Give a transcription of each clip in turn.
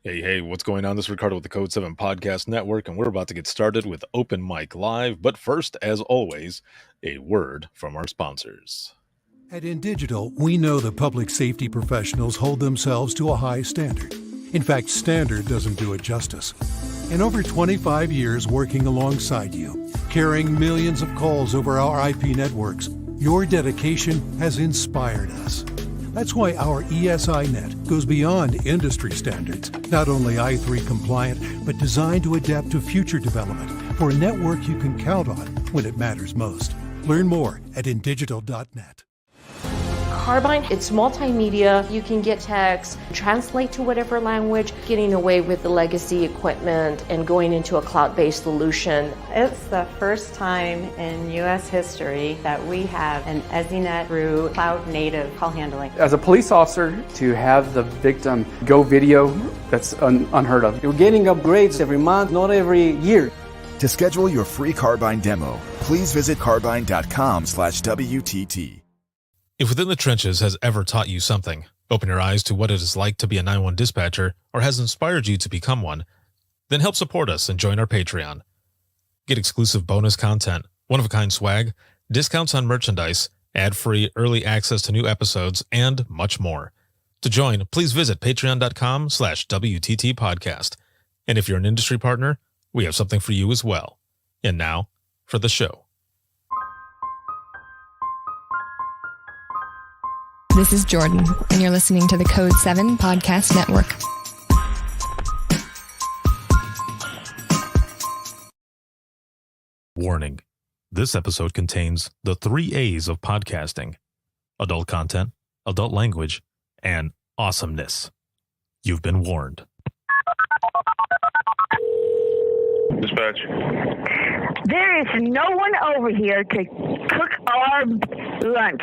Hey, what's going on? This is Ricardo with the Code 7 Podcast Network, and we're about to get started with Open Mic Live. But first, as always, a word from our sponsors. At InDigital, we know the public safety professionals hold themselves to a high standard. In fact, standard doesn't do it justice. In over 25 years working alongside you, carrying millions of calls over our IP networks, your dedication has inspired us. That's why our ESI Net goes beyond industry standards, not only i3 compliant, but designed to adapt to future development for a network you can count on when it matters most. Learn more at indigital.net. Carbine, it's multimedia. You can get text, translate to whatever language, getting away with the legacy equipment and going into a cloud-based solution. It's the first time in U.S. history that we have an EZNet through cloud-native call handling. As a police officer, to have the victim go video, that's unheard of. You're getting upgrades every month, not every year. To schedule your free Carbine demo, please visit carbine.com/WTT. If Within the Trenches has ever taught you something, open your eyes to what it is like to be a 911 dispatcher, or has inspired you to become one, then help support us and join our Patreon. Get exclusive bonus content, one-of-a-kind swag, discounts on merchandise, ad-free early access to new episodes, and much more. To join, please visit patreon.com/WTT podcast. And if you're an industry partner, we have something for you as well. And now, for the show. This is Jordan, and you're listening to the Code 7 Podcast Network. Warning. This episode contains the 3 A's of podcasting: adult content, adult language, and awesomeness. You've been warned. Dispatch. There is no one over here to cook our lunch.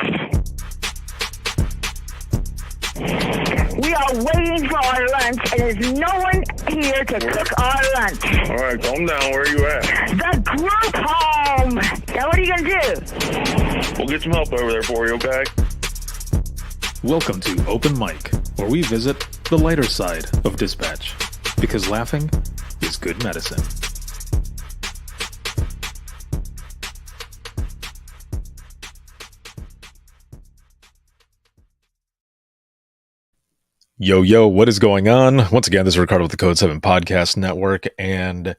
We are waiting for our lunch, and there's no one here to cook our lunch. All right, calm down. Where are you at? The group home. Now, what are you going to do? We'll get some help over there for you, okay? Welcome to Open Mic, where we visit the lighter side of dispatch, because laughing is good medicine. Yo, what is going on? Once again, this is Ricardo with the Code 7 Podcast Network, and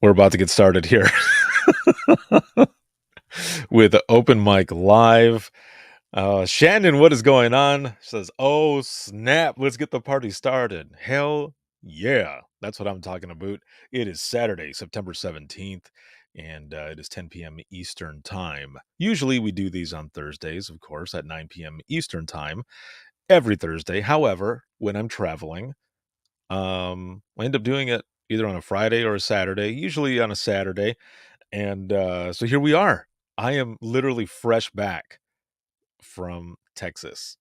we're about to get started here with Open Mic Live. Shannon, what is going on? She says, oh, snap, let's get the party started. Hell yeah, that's what I'm talking about. It is Saturday, September 17th. And it is 10 p.m. Eastern Time. Usually we do these on Thursdays, of course, at 9 p.m. Eastern Time, every Thursday. However, when I'm traveling, I end up doing it either on a Friday or a Saturday, usually on a Saturday. And so here we are. I am literally fresh back from Texas.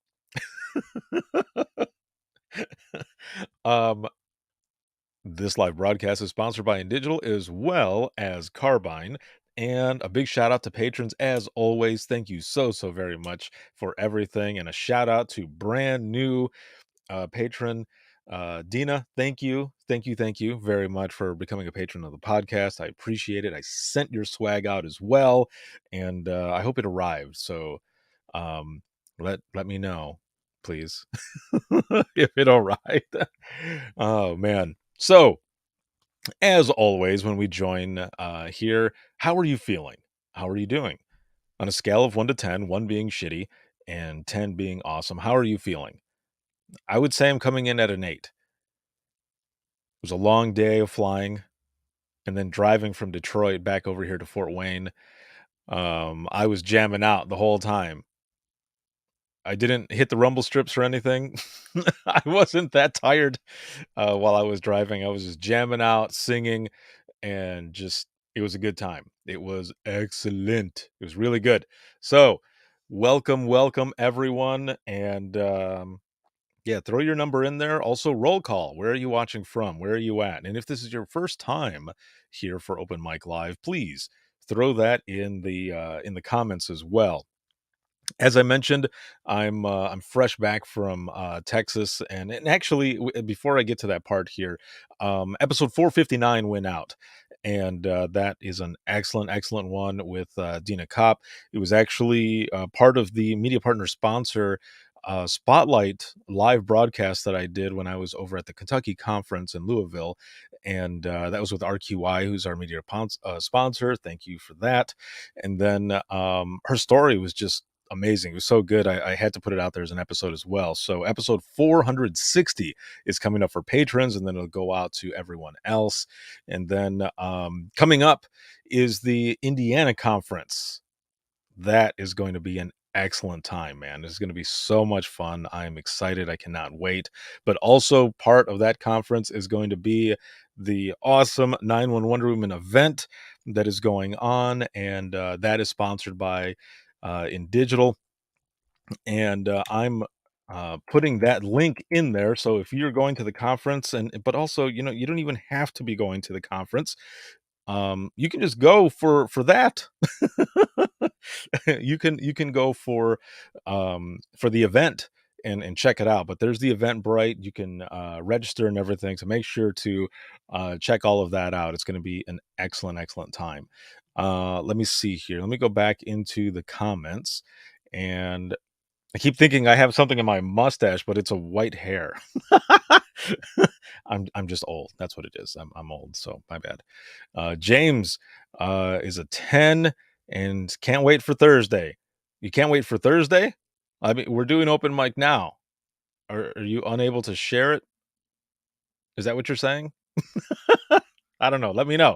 This live broadcast is sponsored by InDigital as well as Carbine. And a big shout out to patrons as always. Thank you so very much for everything. And a shout out to brand new patron Dina. Thank you very much for becoming a patron of the podcast. I appreciate it. I sent your swag out as well, and I hope it arrived. So let me know, please, if it arrived. Oh man. So, as always, when we join here, how are you feeling? How are you doing? On a scale of 1 to 10, 1 being shitty and 10 being awesome, how are you feeling? I would say I'm coming in at an 8. It was a long day of flying and then driving from Detroit back over here to Fort Wayne. I was jamming out the whole time. I didn't hit the rumble strips or anything. I wasn't that tired while I was driving. I was just jamming out, singing, and just, it was a good time. It was excellent. It was really good. So, welcome, everyone. And yeah, throw your number in there. Also, roll call. Where are you watching from? Where are you at? And if this is your first time here for Open Mic Live, please throw that in the comments as well. As I mentioned, I'm fresh back from Texas, and actually, before I get to that part here, episode 459 went out, and that is an excellent one with Dina Kopp. It was actually part of the media partner sponsor spotlight live broadcast that I did when I was over at the Kentucky conference in Louisville, and that was with RQI, who's our media sponsor. Thank you for that. And then her story was just amazing. It was so good. I had to put it out there as an episode as well. So episode 460 is coming up for patrons, and then it'll go out to everyone else. And then coming up is the Indiana conference. That is going to be an excellent time, man. It's going to be so much fun. I'm excited. I cannot wait. But also part of that conference is going to be the awesome 911 Wonder Woman event that is going on, and that is sponsored by in digital, and I'm putting that link in there. So if you're going to the conference, and but also, you don't even have to be going to the conference. You can just go for that. You can go for the event and check it out. But there's the Eventbrite. You can register and everything. So make sure to check all of that out. It's going to be an excellent time. Let me see here. Let me go back into the comments, and I keep thinking I have something in my mustache, but it's a white hair. I'm just old. That's what it is. I'm old, so my bad. James is a 10 and can't wait for Thursday. You can't wait for Thursday? I mean, we're doing open mic now. Are you unable to share it? Is that what you're saying? I don't know. Let me know.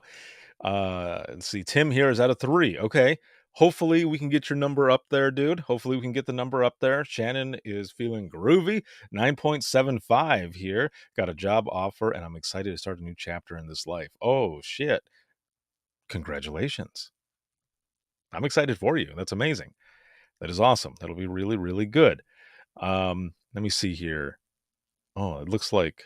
Let's see. Tim here is at a 3. Okay. Hopefully we can get your number up there, dude. Hopefully we can get the number up there. Shannon is feeling groovy. 9.75 here. Got a job offer, and I'm excited to start a new chapter in this life. Oh, shit. Congratulations. I'm excited for you. That's amazing. That is awesome. That'll be really good. Let me see here. Oh, it looks like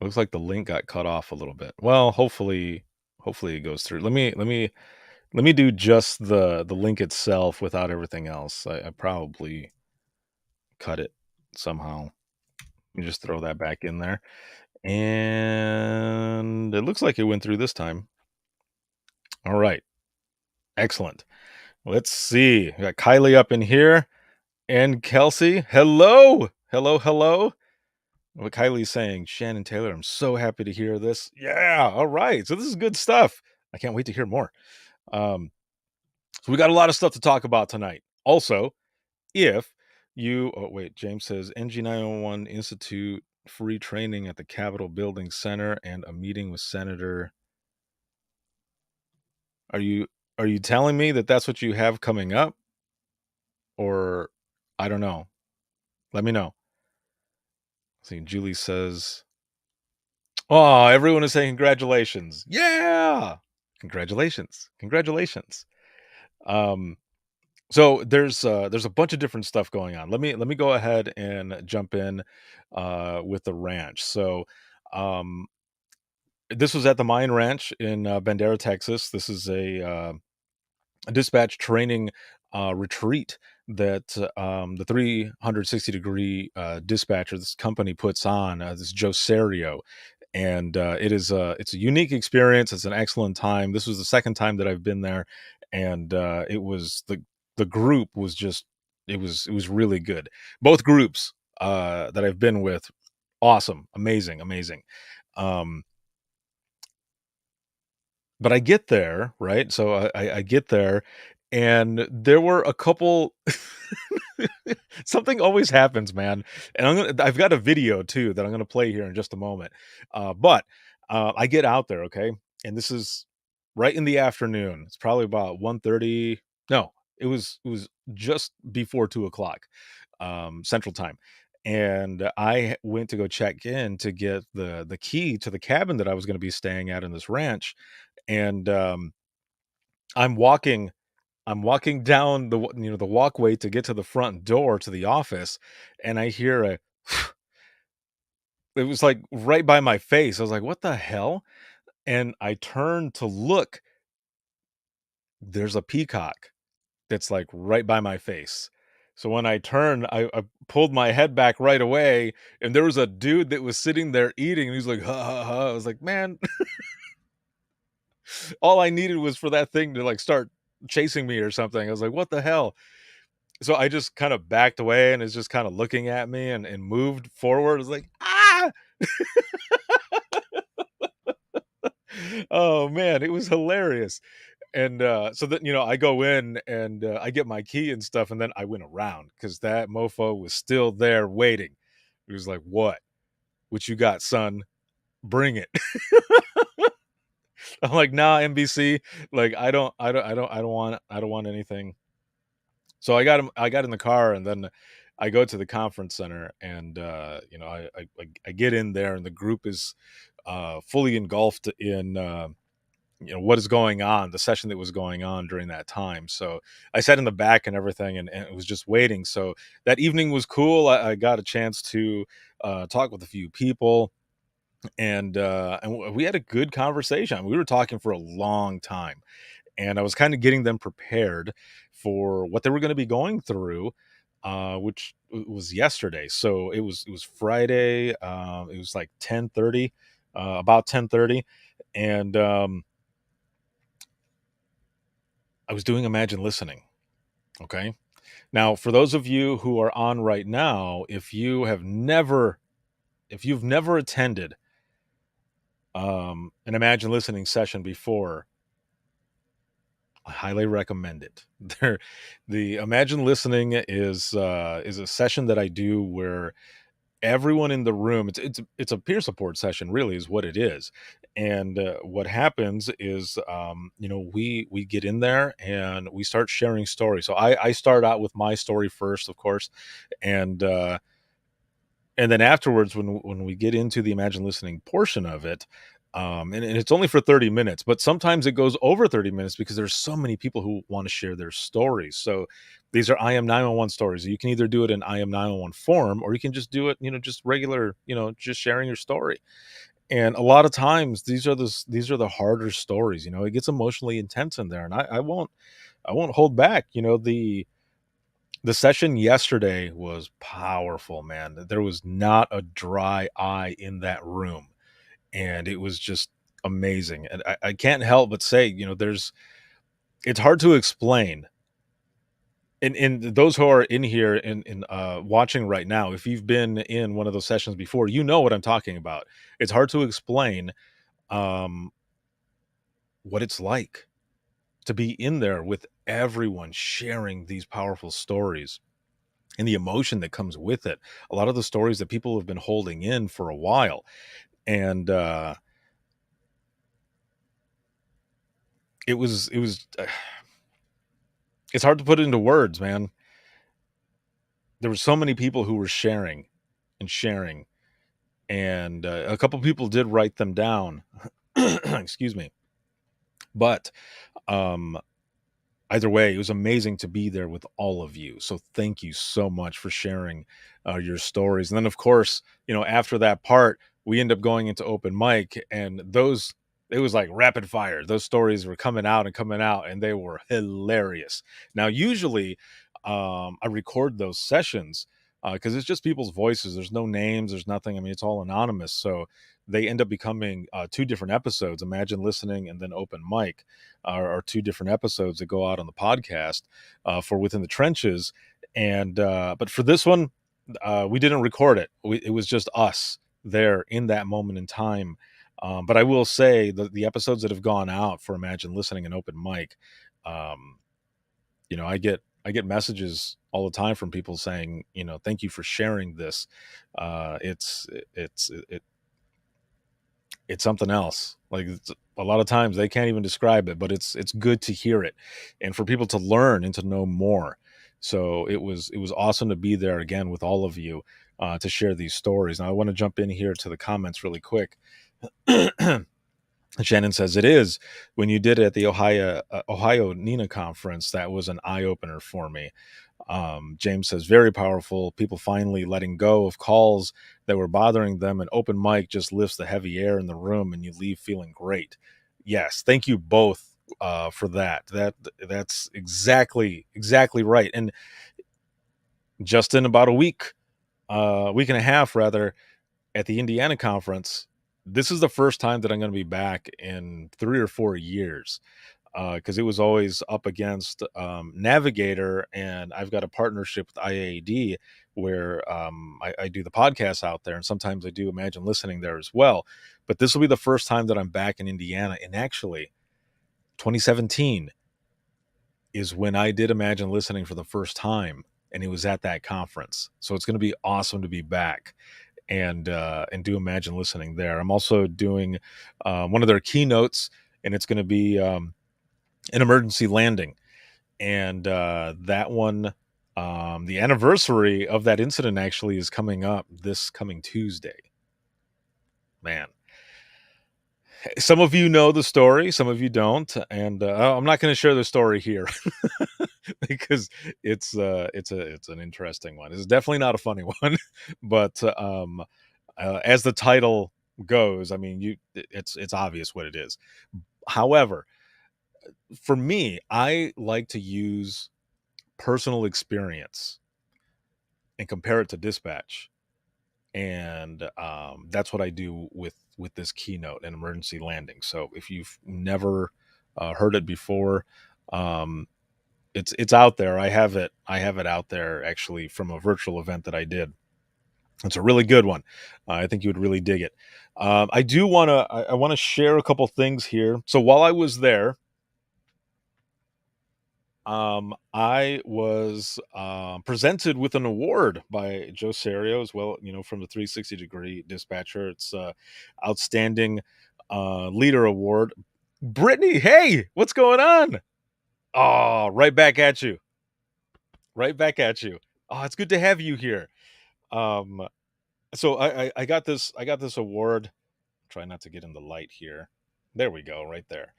the link got cut off a little bit. Well, hopefully it goes through. Let me do just the link itself without everything else. I probably cut it somehow. Let me just throw that back in there. And it looks like it went through this time. All right. Excellent. Let's see. We got Kylie up in here and Kelsey. Hello. What Kylie's saying, Shannon Taylor, I'm so happy to hear this. Yeah. All right. So this is good stuff. I can't wait to hear more. So we got a lot of stuff to talk about tonight. Also, if you, James says NG911 Institute free training at the Capitol Building Center and a meeting with Senator. Are you telling me that that's what you have coming up? Or I don't know. Let me know. See, Julie says, oh, everyone is saying congratulations. Yeah. Congratulations. So there's a bunch of different stuff going on. Let me go ahead and jump in with the ranch. So this was at the Mine Ranch in Bandera, Texas. This is a dispatch training retreat that the 360-degree dispatcher, this company, puts on. This Joe Serio, and it's a unique experience. It's an excellent time. This was the second time that I've been there, and it was the group was just it was really good. Both groups that I've been with, awesome, amazing. But I get there, right? So I get there, and there were a couple. Something always happens, man. And I've got a video too that I'm gonna play here in just a moment. But I get out there, okay, and this is right in the afternoon. It's probably about 1:30. No, it was just before 2:00 Central Time. And I went to go check in to get the key to the cabin that I was going to be staying at in this ranch. And I'm walking down the walkway to get to the front door to the office, and I hear it was like right by my face. I was like, what the hell? And I turned to look. There's a peacock that's like right by my face. So when I turned, I pulled my head back right away, and there was a dude that was sitting there eating, and he's like, ha ha ha. I was like, man, all I needed was for that thing to like start chasing me or something. I was like, what the hell? So I just kind of backed away and is just kind of looking at me and moved forward. I was like, ah, oh man, it was hilarious. And so then, I go in and I get my key and stuff, and then I went around because that mofo was still there waiting. He was like, what you got, son? Bring it. I'm like, nah, NBC. Like, I don't want anything. So I got in the car, and then I go to the conference center, and I get in there, and the group is fully engulfed in what is going on, the session that was going on during that time. So I sat in the back and everything, and it was just waiting. So that evening was cool. I got a chance to talk with a few people, and we had a good conversation. We were talking for a long time, and I was kind of getting them prepared for what they were going to be going through, which was yesterday. So it was Friday. It was like 10:30, about 10:30, and I was doing Imagine Listening. Okay. Now, for those of you who are on right now, if you've never attended an Imagine Listening session before, I highly recommend it. The Imagine Listening is a session that I do where everyone in the room, it's a peer support session, really, is what it is. And what happens is, we get in there and we start sharing stories. So I start out with my story first, of course, and then afterwards, when we get into the Imagine Listening portion of it, and it's only for 30 minutes, but sometimes it goes over 30 minutes because there's so many people who want to share their stories. So these are IM 911 stories. You can either do it in IM 911 form, or you can just do it, just regular, just sharing your story. And a lot of times these are the harder stories. It gets emotionally intense in there, and I won't hold back. The session yesterday was powerful, man. There was not a dry eye in that room, and it was just amazing. And I can't help but say, it's hard to explain. And those who are in here and watching right now, if you've been in one of those sessions before, you know what I'm talking about. It's hard to explain what it's like to be in there with everyone sharing these powerful stories and the emotion that comes with it. A lot of the stories that people have been holding in for a while. And it was it's hard to put it into words, man. There were so many people who were sharing and sharing, and a couple people did write them down. Excuse me. But either way, it was amazing to be there with all of you. So thank you so much for sharing your stories. And then, of course, after that part, we end up going into open mic, and it was like rapid fire. Those stories were coming out, and they were hilarious. Now, usually, I record those sessions because it's just people's voices. There's no names. There's nothing. I mean, it's all anonymous. So they end up becoming two different episodes. Imagine Listening and then open mic are two different episodes that go out on the podcast for Within the Trenches. And but for this one, we didn't record it. It was just us there in that moment in time. But I will say the episodes that have gone out for Imagine Listening and open mic, I get messages all the time from people saying, thank you for sharing this. It's something else. Like, a lot of times they can't even describe it, but it's good to hear it and for people to learn and to know more. So it was awesome to be there again with all of you to share these stories. Now I want to jump in here to the comments really quick. Shannon says, it is. When you did it at the Ohio NINA conference, that was an eye-opener for me. James says, very powerful. People finally letting go of calls that were bothering them, and open mic just lifts the heavy air in the room and you leave feeling great. Yes, thank you both for that. That's exactly right. And just in about a week and a half rather, at the Indiana conference, this is the first time that I'm going to be back in 3 or 4 years, because it was always up against Navigator, and I've got a partnership with IAD where I do the podcast out there, and sometimes I do Imagine Listening there as well. But this will be the first time that I'm back in Indiana, and actually 2017 is when I did Imagine Listening for the first time, and it was at that conference. So it's going to be awesome to be back and do Imagine Listening there. I'm also doing one of their keynotes, and it's going to be an emergency landing, and that one, the anniversary of that incident actually is coming up this coming Tuesday. Man, some of you know the story, some of you don't, and I'm not going to share the story here because it's an interesting one. It's definitely not a funny one, but as the title goes, I mean, it's obvious what it is. However, for me, I like to use personal experience and compare it to dispatch, and that's what I do with this keynote and emergency landing. So if you've never heard it before, it's out there. I have it out there actually from a virtual event that I did. It's a really good one. I think you would really dig it. I do want to I want to share a couple things here. So while I was there, I was presented with an award by Joe Serio as well, from the 360 Degree Dispatcher. It's Outstanding Leader Award. Brittany, hey, what's going on? Oh, right back at you. Right back at you. Oh, it's good to have you here. So I got this award. Try not to get in the light here. There we go, right there.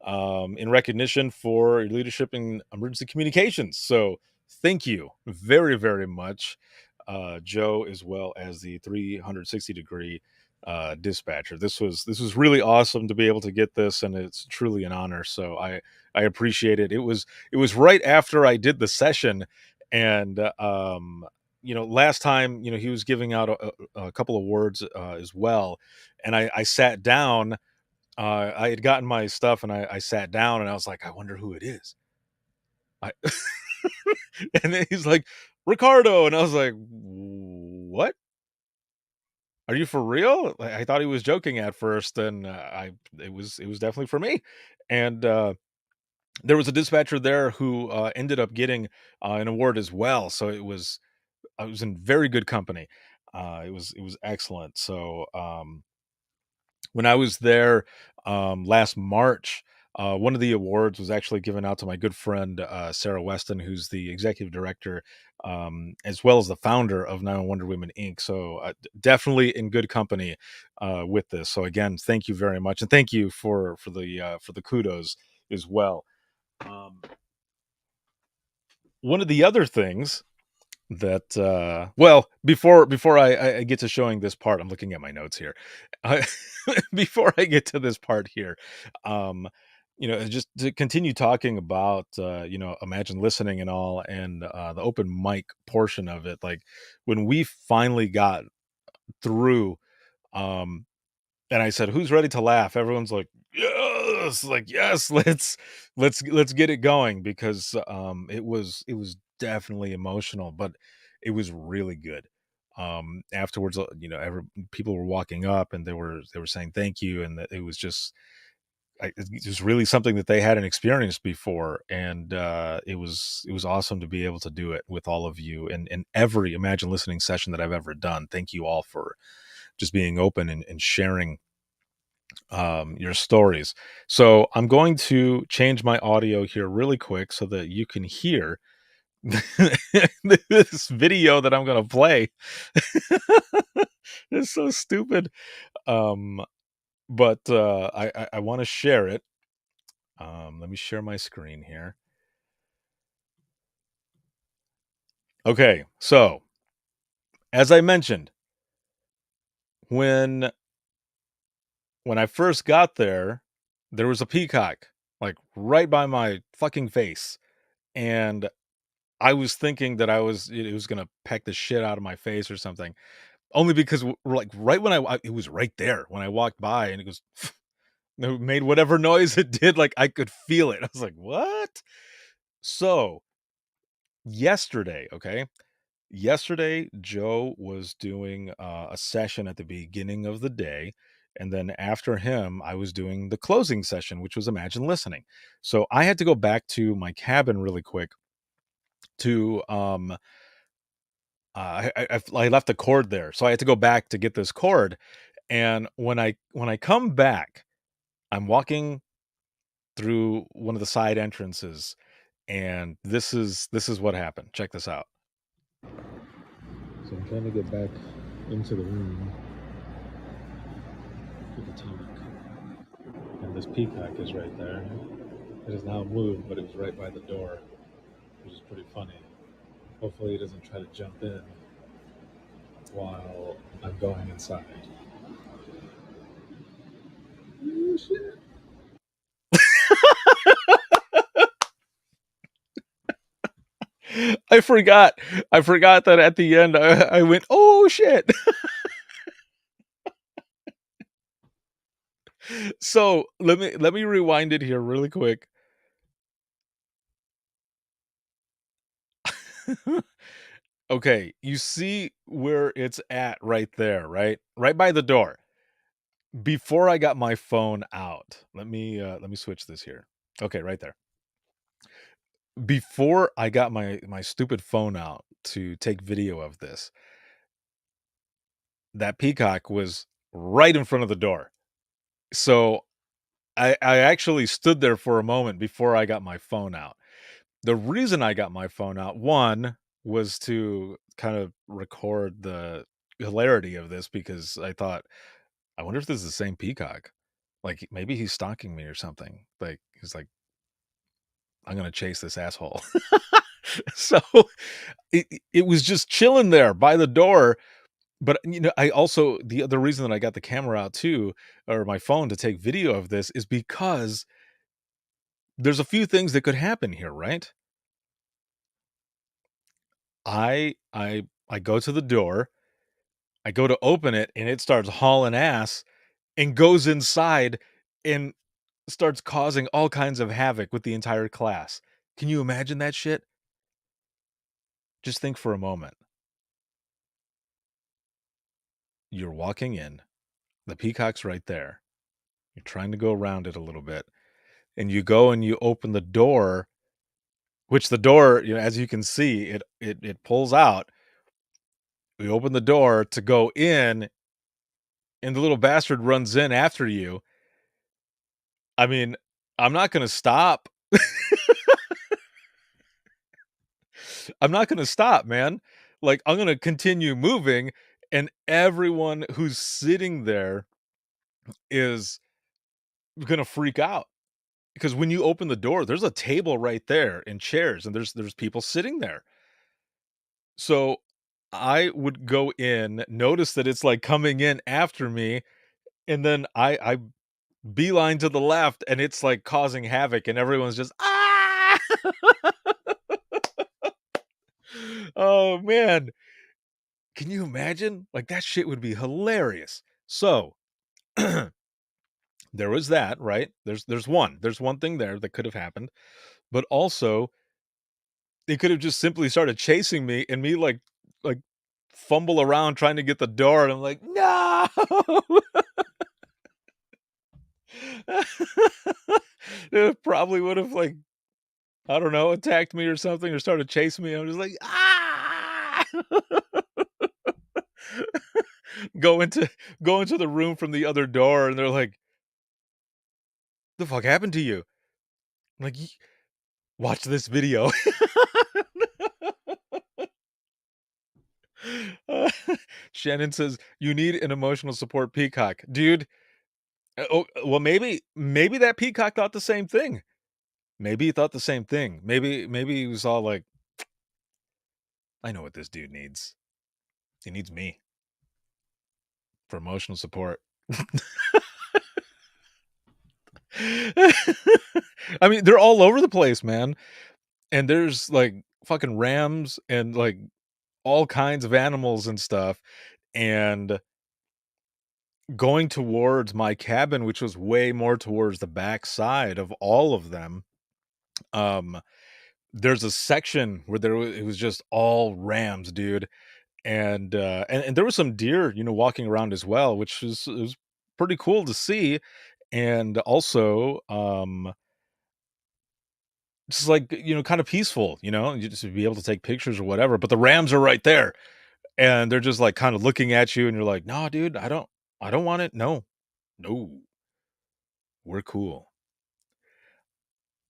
In recognition for your leadership in emergency communications. So thank you very, very much, Joe, as well as the 360 Degree Dispatcher. This was really awesome to be able to get this, and it's truly an honor. So I appreciate it. It was right after I did the session, and last time, he was giving out a couple of awards as well, and I sat down. I had gotten my stuff, and I sat down, and I was like, I wonder who it is. And then he's like, Ricardo, and I was like, what? Are you for real? I thought he was joking at first, and it was definitely for me. And there was a dispatcher there who ended up getting an award as well. So I was in very good company. It was excellent. So when I was there last March, one of the awards was actually given out to my good friend Sarah Weston, who's the executive director as well as the founder of 911 Wonder Women Inc. So definitely in good company with this. So again, thank you very much, and thank you for the kudos as well. One of the other things that well, before I get to showing this part, I'm looking at my notes here. Before I get to this part here, just to continue talking about Imagine Listening and all, and the open mic portion of it, like when we finally got through, and I said, who's ready to laugh? Everyone's like, yes, let's get it going, because it was definitely emotional, but it was really good. Afterwards, people were walking up, and they were saying thank you, and that it was just it was really something that they hadn't experienced before, and it was awesome to be able to do it with all of you in every Imagine Listening session that I've ever done. Thank you all for just being open and sharing your stories. So I'm going to change my audio here really quick so that you can hear this video that I'm going to play. It's so stupid. But I want to share it. Let me share my screen here. Okay, so as I mentioned, when I first got there, there was a peacock like right by my fucking face. And I was thinking that it was gonna peck the shit out of my face or something. Only because like right when it was right there when I walked by and it goes it made whatever noise it did, like I could feel it. I was like, what? So yesterday, okay? Yesterday, Joe was doing a session at the beginning of the day. And then after him, I was doing the closing session, which was Imagine Listening. So I had to go back to my cabin really quick to I left a cord there, so I had to go back to get this cord. And when I come back, I'm walking through one of the side entrances, and this is what happened. Check this out. So I'm trying to get back into the room with the talk, and this peacock is right there. It has now moved, but it was right by the door, which is pretty funny. Hopefully, it doesn't try to jump in while I'm going inside. Oh, shit. I forgot that at the end I went, oh shit. So let me rewind it here really quick. Okay, you see where it's at right there, right? Right by the door. Before I got my phone out. Let me switch this here. Okay, right there. Before I got my stupid phone out to take video of this, that peacock was right in front of the door. So I actually stood there for a moment before I got my phone out. The reason I got my phone out, one, was to kind of record the hilarity of this because I thought, I wonder if this is the same peacock. Like maybe he's stalking me or something. Like he's like, I'm gonna chase this asshole. So it was just chilling there by the door. But I also the other reason that I got the camera out too, or my phone to take video of this is because there's a few things that could happen here, right? I go to the door, I go to open it, and it starts hauling ass and goes inside and starts causing all kinds of havoc with the entire class. Can you imagine that shit? Just think for a moment. You're walking in, the peacock's right there. You're trying to go around it a little bit, and you go and you open the door, which the door, as you can see, it pulls out. We open the door to go in, and the little bastard runs in after you. I mean, I'm not gonna stop. I'm not gonna stop, man. Like, I'm gonna continue moving, and everyone who's sitting there is gonna freak out. Because when you open the door, there's a table right there and chairs, and there's people sitting there. So, I would go in, notice that it's, like, coming in after me, and then I beeline to the left, and it's, like, causing havoc, and everyone's just, "Ah!" Oh, man. Can you imagine? Like, that shit would be hilarious. So, there was that, right? There's one thing there that could have happened, but also, they could have just simply started chasing me and me, like, fumble around trying to get the door, and I'm like, "No!" It probably would have, like, I don't know, attacked me or something or started chasing me. I'm just like, "Ah!" Go into the room from the other door, and they're like, "The fuck happened to you?" I'm like, "Watch this video." Shannon says, "You need an emotional support peacock." Dude, oh, well, maybe that peacock thought the same thing. Maybe he thought the same thing. Maybe he was all like, "I know what this dude needs. He needs me for emotional support." I mean, they're all over the place, man. And there's like fucking rams and like all kinds of animals and stuff. And going towards my cabin, which was way more towards the back side of all of them, um, there's a section where it was just all rams, dude. And there was some deer, walking around as well, which was pretty cool to see. And also, just like, kind of peaceful, you just be able to take pictures or whatever. But the rams are right there, and they're just like kind of looking at you, and you're like, no, dude, I don't want it. No, no, we're cool.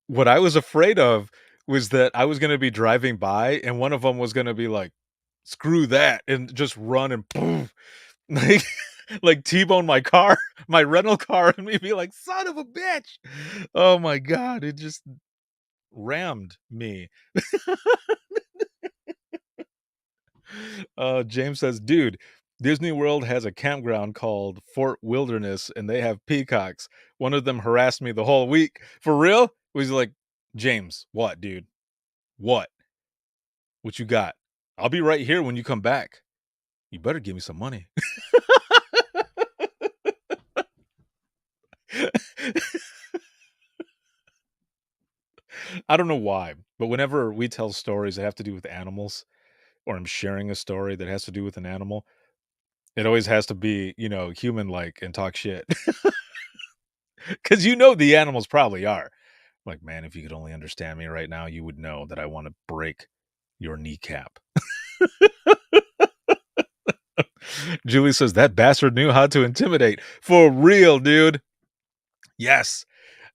What I was afraid of was that I was gonna be driving by and one of them was gonna be like, "Screw that," and just run and poof, like like T-bone my car, my rental car, and me be like, "Son of a bitch." Oh my god, it just rammed me. James says, "Dude, Disney World has a campground called Fort Wilderness, and they have peacocks. One of them harassed me the whole week." For real? Was like, "James, what, dude? What? What you got? I'll be right here when you come back. You better give me some money." I don't know why, but whenever we tell stories that have to do with animals, or I'm sharing a story that has to do with an animal, it always has to be, human-like and talk shit. Because the animals probably are. Like, "Man, if you could only understand me right now, you would know that I wanna break your kneecap." Julie says, "That bastard knew how to intimidate." For real, dude. Yes.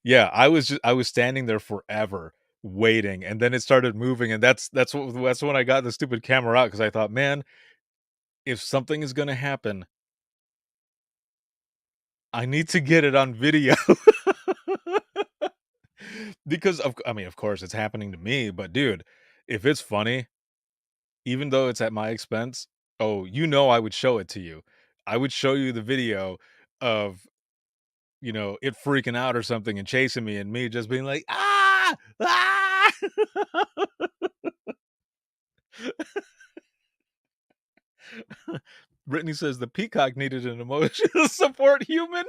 Yeah, I was standing there forever waiting, and then it started moving, and that's when I got the stupid camera out because I thought, "Man, if something is gonna happen, I need to get it on video." Because of course, it's happening to me, but dude, if it's funny, even though it's at my expense, oh, I would show it to you. I would show you the video of, it freaking out or something and chasing me and me just being like, "Ah! Ah!" Brittany says the peacock needed an emotional support human.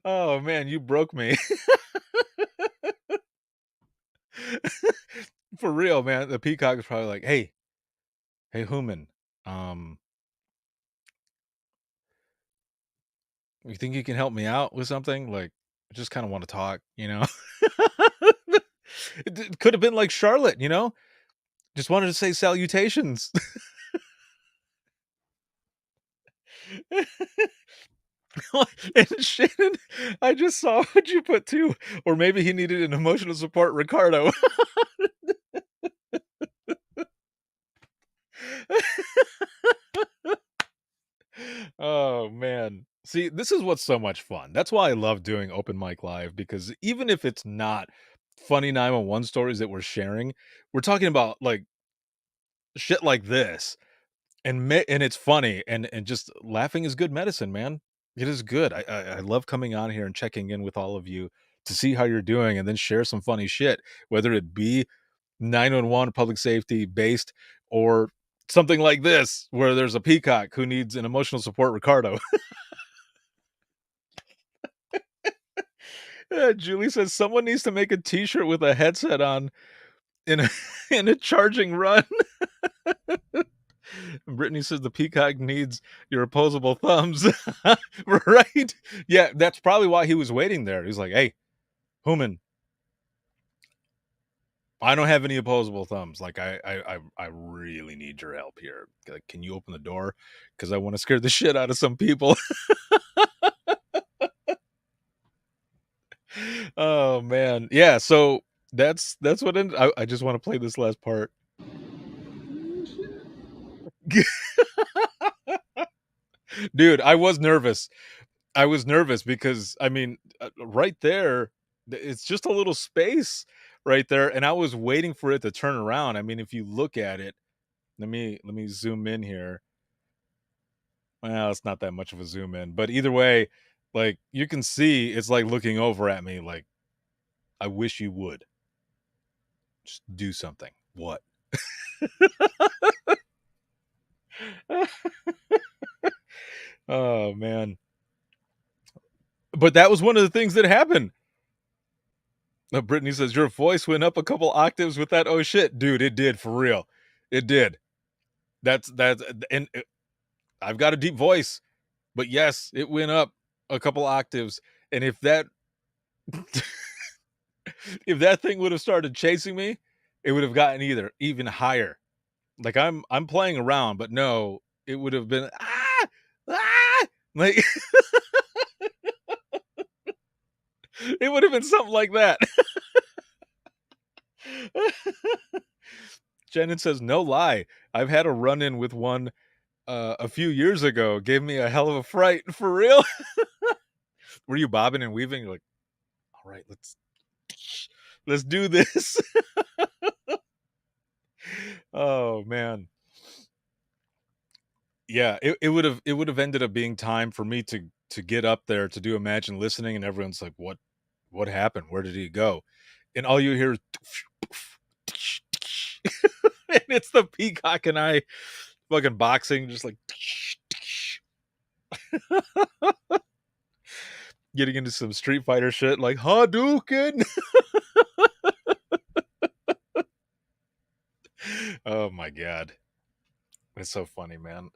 Oh man, you broke me. For real, man. The peacock is probably like, hey, human, um, you think you can help me out with something? Like, I just kind of want to talk. It could have been like Charlotte. Just wanted to say salutations. And Shannon, I just saw what you put too. Or maybe he needed an emotional support, Ricardo. Oh man. See, this is what's so much fun. That's why I love doing open mic live, because even if it's not funny 911 stories that we're sharing, we're talking about like shit like this, and it's funny, and just laughing is good medicine, man. It is good. I love coming on here and checking in with all of you to see how you're doing and then share some funny shit, whether it be 911 public safety based or something like this where there's a peacock who needs an emotional support, Ricardo. Julie says someone needs to make a t-shirt with a headset on in a in a charging run. Brittany says the peacock needs your opposable thumbs. Right? Yeah, that's probably why he was waiting there. He's like, "Hey, human, I don't have any opposable thumbs. Like, I really need your help here. Like, can you open the door? Because I want to scare the shit out of some people." Oh man, yeah. So that's what ended. I just want to play this last part. Dude, I was nervous. I was nervous because I mean, right there, it's just a little space right there, and I was waiting for it to turn around. I mean, if you look at it, let me zoom in here. Well, it's not that much of a zoom in, but either way, like you can see it's like looking over at me like, I wish you would just do something. What? Oh man. But that was one of the things that happened. Brittany says your voice went up a couple octaves with that. Oh shit, dude, it did for real. It did. That's and I've got a deep voice, but yes, it went up a couple octaves. And if that if that thing would have started chasing me, it would have gotten even higher. Like I'm playing around, but no, it would have been like it would have been something like that. Shannon says, no lie. I've had a run-in with one a few years ago. Gave me a hell of a fright. For real? Were you bobbing and weaving? You're like, all right, let's do this. Oh man. Yeah, it would have ended up being time for me to get up there to do Imagine Listening, and everyone's like, what happened? Where did he go? And all you hear is and it's the Peacock and I fucking boxing, just like getting into some Street Fighter shit like Hadouken. Oh my god. It's so funny, man.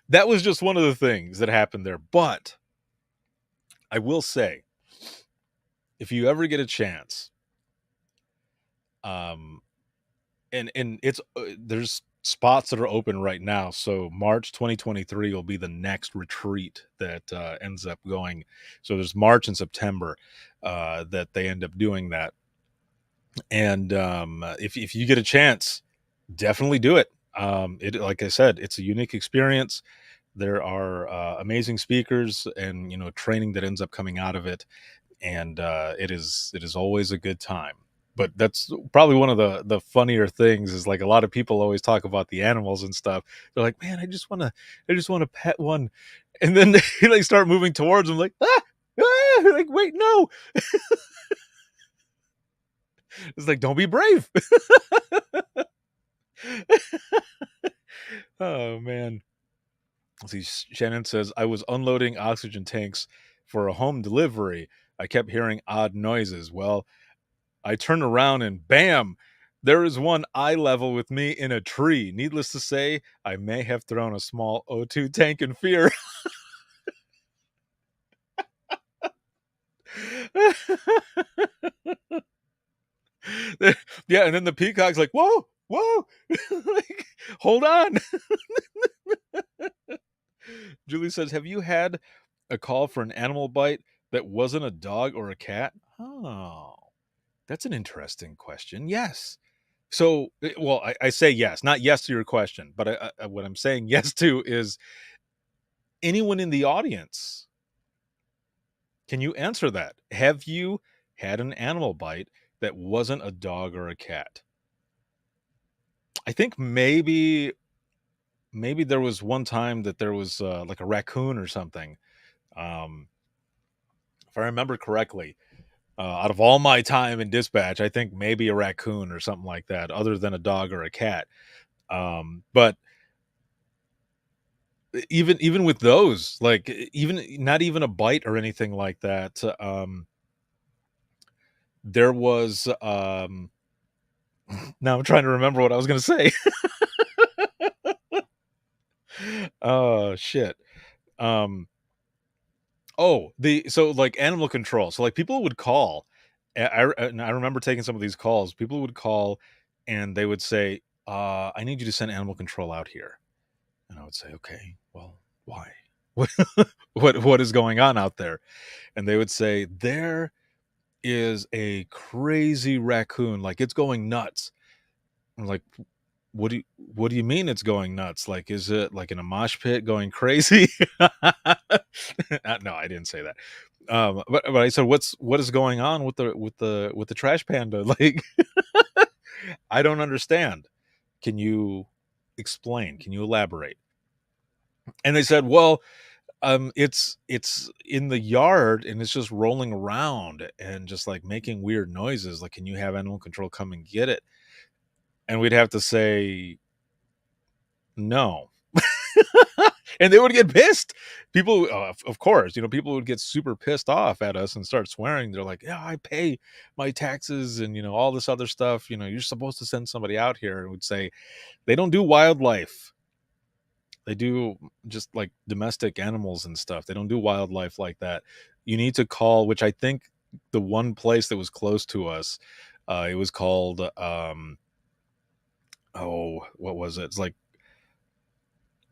That was just one of the things that happened there. But I will say, if you ever get a chance, and it's there's spots that are open right now. So March 2023 will be the next retreat that ends up going. So there's March and September that they end up doing that. And if you get a chance, definitely do it. It, like I said, it's a unique experience. There are amazing speakers and training that ends up coming out of it, and it is always a good time. But that's probably one of the funnier things is like a lot of people always talk about the animals and stuff. They're like, man, I just want to pet one, and then they start moving towards them like like wait, no. It's like, don't be brave. Oh man. See, Shannon says, I was unloading oxygen tanks for a home delivery. I kept hearing odd noises. Well, I turned around and bam, there is one eye level with me in a tree. Needless to say, I may have thrown a small O2 tank in fear. Yeah, and then the peacock's like, whoa, like, hold on. Julie says, have you had a call for an animal bite that wasn't a dog or a cat? Oh, that's an interesting question. Yes. So, well, I say yes, not yes to your question, but what I'm saying yes to is anyone in the audience. Can you answer that? Have you had an animal bite that wasn't a dog or a cat? I think maybe there was one time that there was like a raccoon or something. If I remember correctly, out of all my time in dispatch, I think maybe a raccoon or something like that, other than a dog or a cat. But even with those, like even not even a bite or anything like that. There was now I'm trying to remember what I was going to say. Oh shit. So like animal control. So like people would call. And I remember taking some of these calls. People would call and they would say, I need you to send animal control out here. And I would say, okay, well, why? What is going on out there? And they would say, there is a crazy raccoon, like it's going nuts. I'm like, what do you mean it's going nuts? Like, is it like in a mosh pit going crazy? No, I didn't say that. But I said, what is going on with the trash panda? Like, I don't understand. Can you explain? Can you elaborate? And they said, well, it's in the yard and it's just rolling around and just like making weird noises. Like, can you have animal control come and get it? And we'd have to say no. And they would get pissed. People, of course, people would get super pissed off at us and start swearing. They're like, yeah, I pay my taxes and, all this other stuff. You're supposed to send somebody out here. And we'd say, they don't do wildlife. They do just like domestic animals and stuff. They don't do wildlife like that. You need to call, which I think the one place that was close to us, it was called, what was it? It's like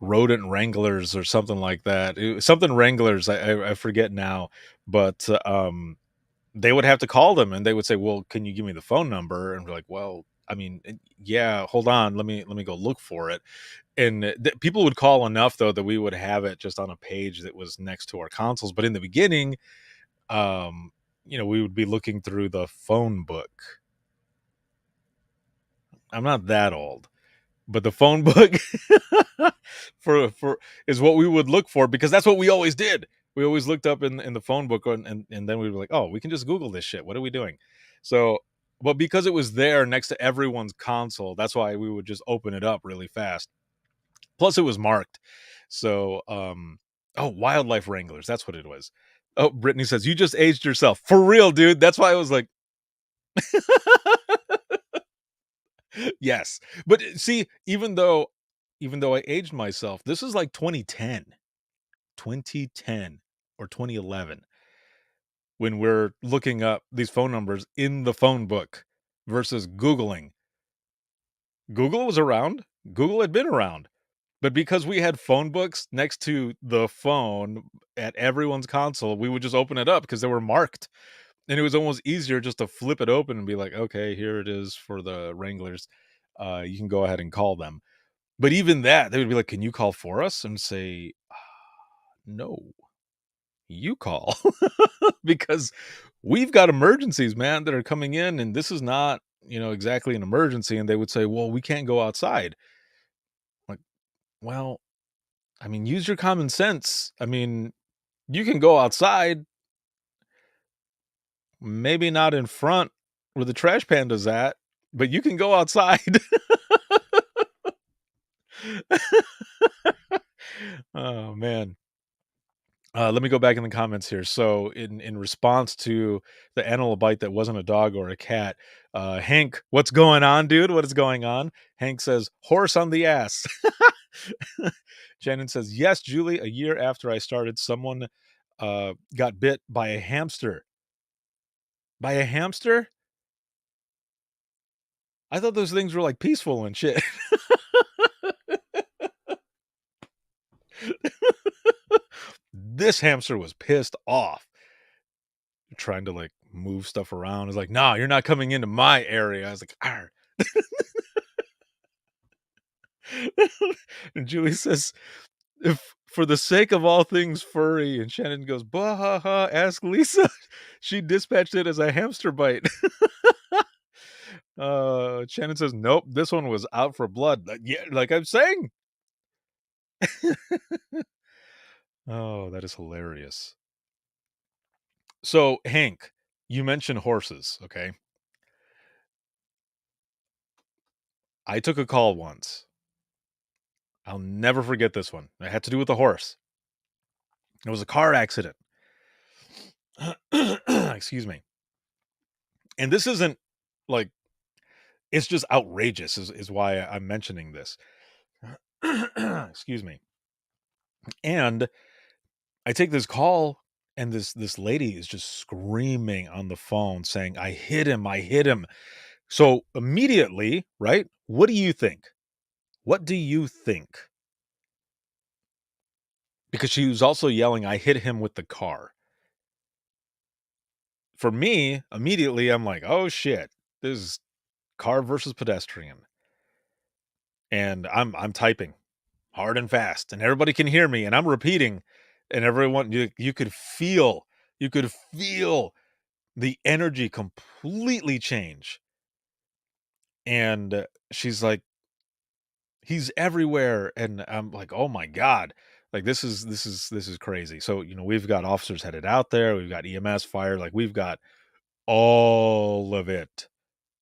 Rodent Wranglers or something like that. Something Wranglers. I forget now, but they would have to call them and they would say, well, can you give me the phone number? And we're like, well, I mean, yeah, hold on. Let me go look for it. And people would call enough though that we would have it just on a page that was next to our consoles. But in the beginning, we would be looking through the phone book. I'm not that old, but the phone book for is what we would look for, because that's what we always did. We always looked up in the phone book and then we were like, oh, we can just Google this shit. What are we doing? So, but because it was there next to everyone's console, that's why we would just open it up really fast. Plus it was marked. So, Wildlife Wranglers. That's what it was. Oh, Brittany says, you just aged yourself. For real, dude. That's why I was like, yes. But see, even though I aged myself, this is like 2010 or 2011 when we're looking up these phone numbers in the phone book versus Googling. Google was around. Google had been around. But because we had phone books next to the phone at everyone's console, we would just open it up because they were marked. And it was almost easier just to flip it open and be like, okay, here it is for the Wranglers. You can go ahead and call them. But even that, they would be like, can you call for us? And say, no, you call. Because we've got emergencies, man, that are coming in. And this is not, exactly an emergency. And they would say, well, we can't go outside. Like, well, I mean, use your common sense. I mean, you can go outside. Maybe not in front where the trash panda's at, but you can go outside. Oh, man. Let me go back in the comments here. So in response to the animal bite that wasn't a dog or a cat, Hank, what's going on, dude? What is going on? Hank says, horse on the ass. Shannon says, yes, Julie, a year after I started, someone got bit by a hamster. By a hamster? I thought those things were like peaceful and shit. This hamster was pissed off. Trying to like move stuff around. It's like, nah, you're not coming into my area. I was like, arr. And Julie says, if for the sake of all things furry, and Shannon goes, bah ha ha, ask Lisa. She dispatched it as a hamster bite. Shannon says, nope, this one was out for blood. Yeah, like I'm saying. Oh, that is hilarious. So, Hank, you mentioned horses, okay? I took a call once. I'll never forget this one. It had to do with a horse. It was a car accident. Excuse me. And this isn't like, it's just outrageous is why I'm mentioning this. Excuse me. And I take this call and this lady is just screaming on the phone saying, I hit him. So immediately, right? What do you think? What do you think? Because she was also yelling, I hit him with the car. For me, immediately, I'm like, oh shit, this is car versus pedestrian. And I'm typing hard and fast, and everybody can hear me, and I'm repeating, and everyone, you could feel the energy completely change. And she's like, He's everywhere, and I'm like, "Oh my god." Like, this is crazy. So, we've got officers headed out there, we've got EMS, fire, like, we've got all of it.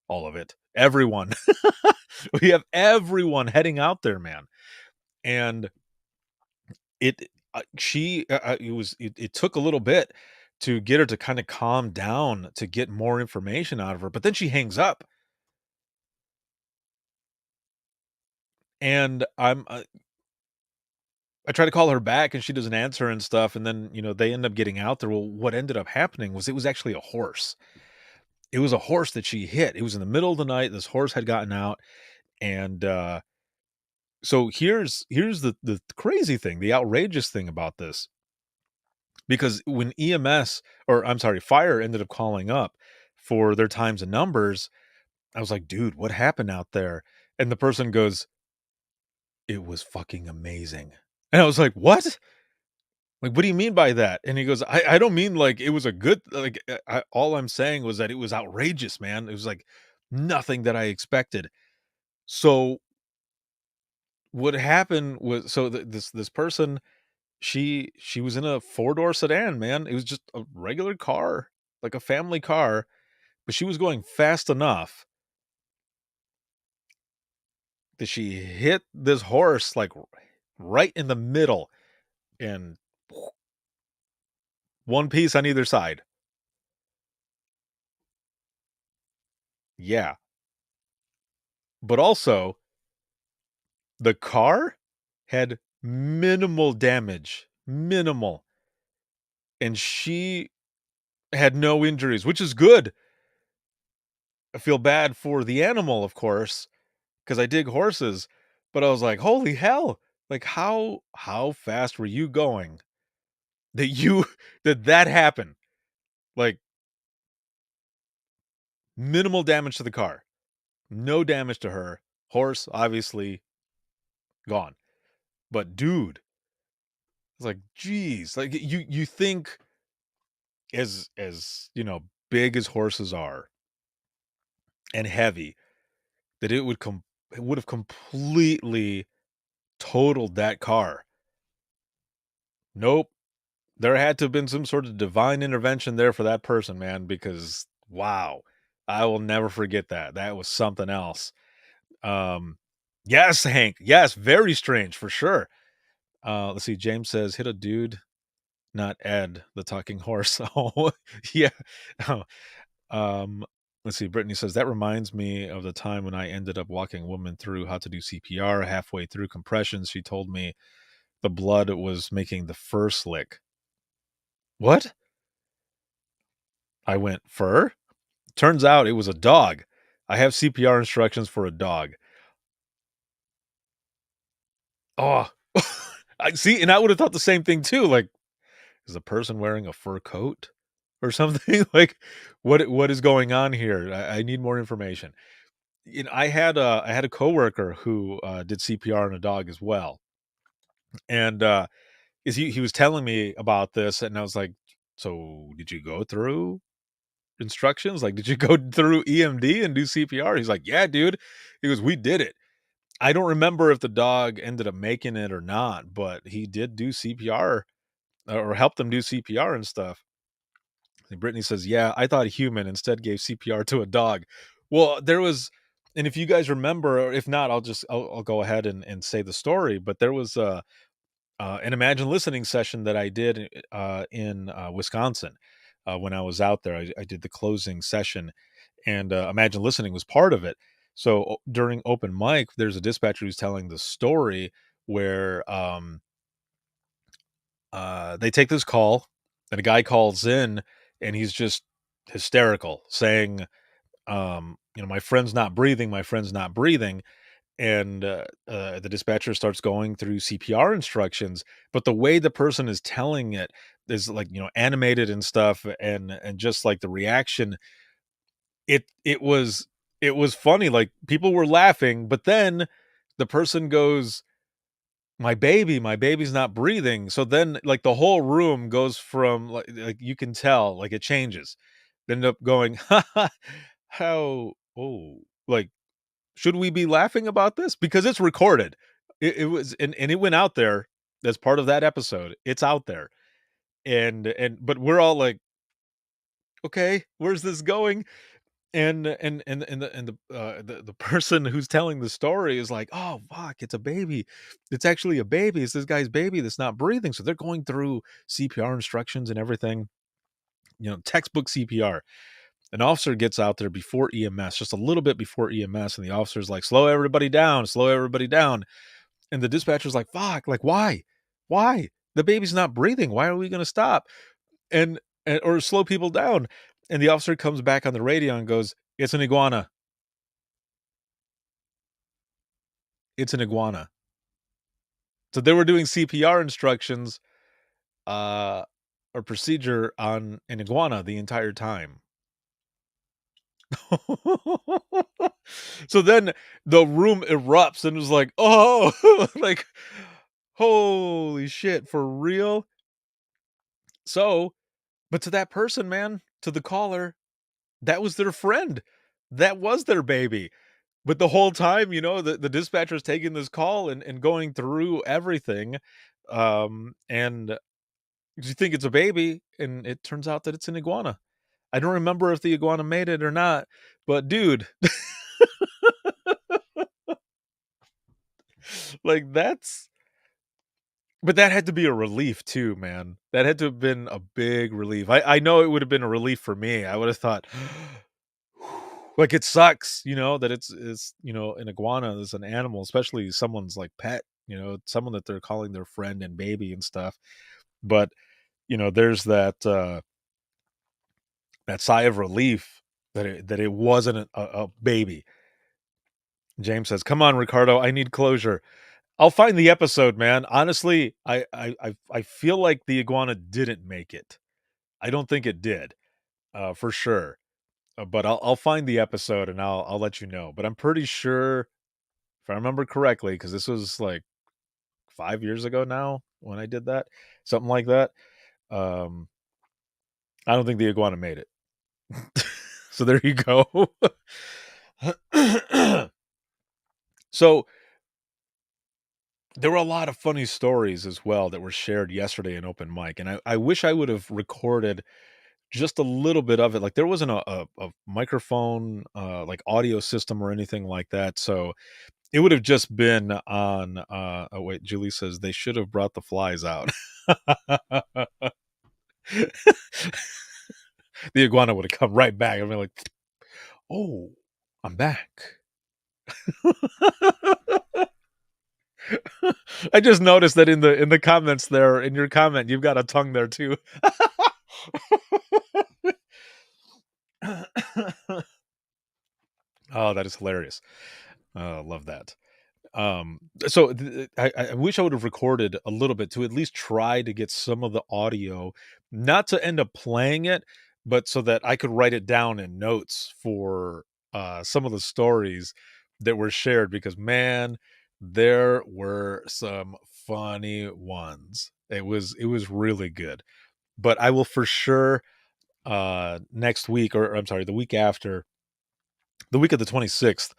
All of it. Everyone. We have everyone heading out there, man. And it she it took a little bit to get her to kinda calm down to get more information out of her, but then she hangs up, and I try to call her back and she doesn't answer and stuff, and then, they end up getting out there. Well, what ended up happening was it was actually a horse. It was a horse that she hit. It was in the middle of the night, this horse had gotten out, and, so here's the crazy thing, the outrageous thing about this, because when EMS or I'm sorry, fire ended up calling up for their times and numbers, I was like, "Dude, what happened out there?" And the person goes, "It was fucking amazing." And I was like, "What?" Like, "What do you mean by that?" And he goes, I don't mean like it was a good like, all I'm saying was that it was outrageous, man. It was like nothing that I expected." So what happened was so this person, she was in a four-door sedan, man. It was just a regular car, like a family car, but she was going fast enough that she hit this horse, like, right in the middle and one piece on either side. Yeah. But also, the car had minimal damage, minimal, and she had no injuries, which is good. I feel bad for the animal, of course, because I dig horses, but I was like, "Holy hell, like, how fast were you going that you that happened?" Like, minimal damage to the car, no damage to her. Horse, obviously gone. But dude, it's like, geez, like, you think big as horses are and heavy, that it would have completely totaled that car. Nope. There had to have been some sort of divine intervention there for that person, man, because wow, I will never forget that. That was something else. Um, yes, Hank. Yes, very strange for sure. Let's see. James says, hit a dude, not Ed, the talking horse. Oh, yeah. Oh, um, let's see. Brittany says, that reminds me of the time when I ended up walking a woman through how to do CPR. Halfway through compressions, she told me the blood was making the fur slick. What? I went, fur? Turns out it was a dog. I have CPR instructions for a dog. Oh, I see. And I would have thought the same thing too. Like, is the person wearing a fur coat or something? Like, what is going on here? I need more information. I had a coworker who did CPR on a dog as well, and is he was telling me about this, and I was like, so did you go through instructions? Like, did you go through EMD and do CPR? He's like, yeah, dude. He goes, we did it. I don't remember if the dog ended up making it or not, but he did do CPR or help them do CPR and stuff. And Brittany says, yeah, I thought human instead gave CPR to a dog. Well, there was, and if you guys remember, or if not, I'll go ahead and say the story, but there was an Imagine Listening session that I did in Wisconsin when I was out there. I did the closing session, and Imagine Listening was part of it. So during open mic, there's a dispatcher who's telling the story where they take this call, and a guy calls in, and he's just hysterical, saying, my friend's not breathing, my friend's not breathing. And the dispatcher starts going through CPR instructions, but the way the person is telling it is like, animated and stuff, and just like the reaction, it was funny. Like, people were laughing, but then the person goes, my baby's not breathing. So then, like, the whole room goes from like you can tell, like, it changes. They end up going, how, oh, like, Should we be laughing about this? Because it's recorded. It was, and it went out there as part of that episode. It's out there. But we're all like, okay, where's this going? The person who's telling the story is like, oh fuck, it's a baby. It's actually a baby. It's this guy's baby that's not breathing. So they're going through CPR instructions and everything, textbook CPR. An officer gets out there before EMS, just a little bit before EMS, and the officer's like, slow everybody down, slow everybody down. And the dispatcher's like, fuck, like why? The baby's not breathing. Why are we going to stop or slow people down? And the officer comes back on the radio and goes, it's an iguana. It's an iguana. So they were doing CPR instructions or procedure on an iguana the entire time. So then the room erupts and was like, oh, like, holy shit, for real? So, but to that person, man, to the caller, that was their friend. That was their baby. But the whole time, the dispatcher is taking this call and going through everything. And you think it's a baby, and it turns out that it's an iguana. I don't remember if the iguana made it or not, but dude, like but that had to be a relief too, man. That had to have been a big relief. I know it would have been a relief for me. I would have thought, like, it sucks, that it's an iguana is an animal, especially someone's like pet, someone that they're calling their friend and baby and stuff. But, there's that sigh of relief that it wasn't a baby. James says, come on, Ricardo, I need closure. I'll find the episode, man. Honestly, I feel like the iguana didn't make it. I don't think it did, for sure. But I'll find the episode and I'll let you know. But I'm pretty sure, if I remember correctly, because this was like 5 years ago now when I did that, something like that. I don't think the iguana made it. So there you go. So there were a lot of funny stories as well that were shared yesterday in open mic, and I wish I would have recorded just a little bit of it. Like, there wasn't a microphone, like audio system or anything like that, so it would have just been on. Oh wait, Julie says they should have brought the flies out. The iguana would have come right back. I'd be like, oh, I'm back. I just noticed that in the comments there, in your comment, you've got a tongue there too. Oh, that is hilarious. Love that. So I wish I would have recorded a little bit to at least try to get some of the audio, not to end up playing it, but so that I could write it down in notes for some of the stories that were shared, because man, there were some funny ones. It was really good. But I will for sure next week, or I'm sorry, the week after, the week of the 26th,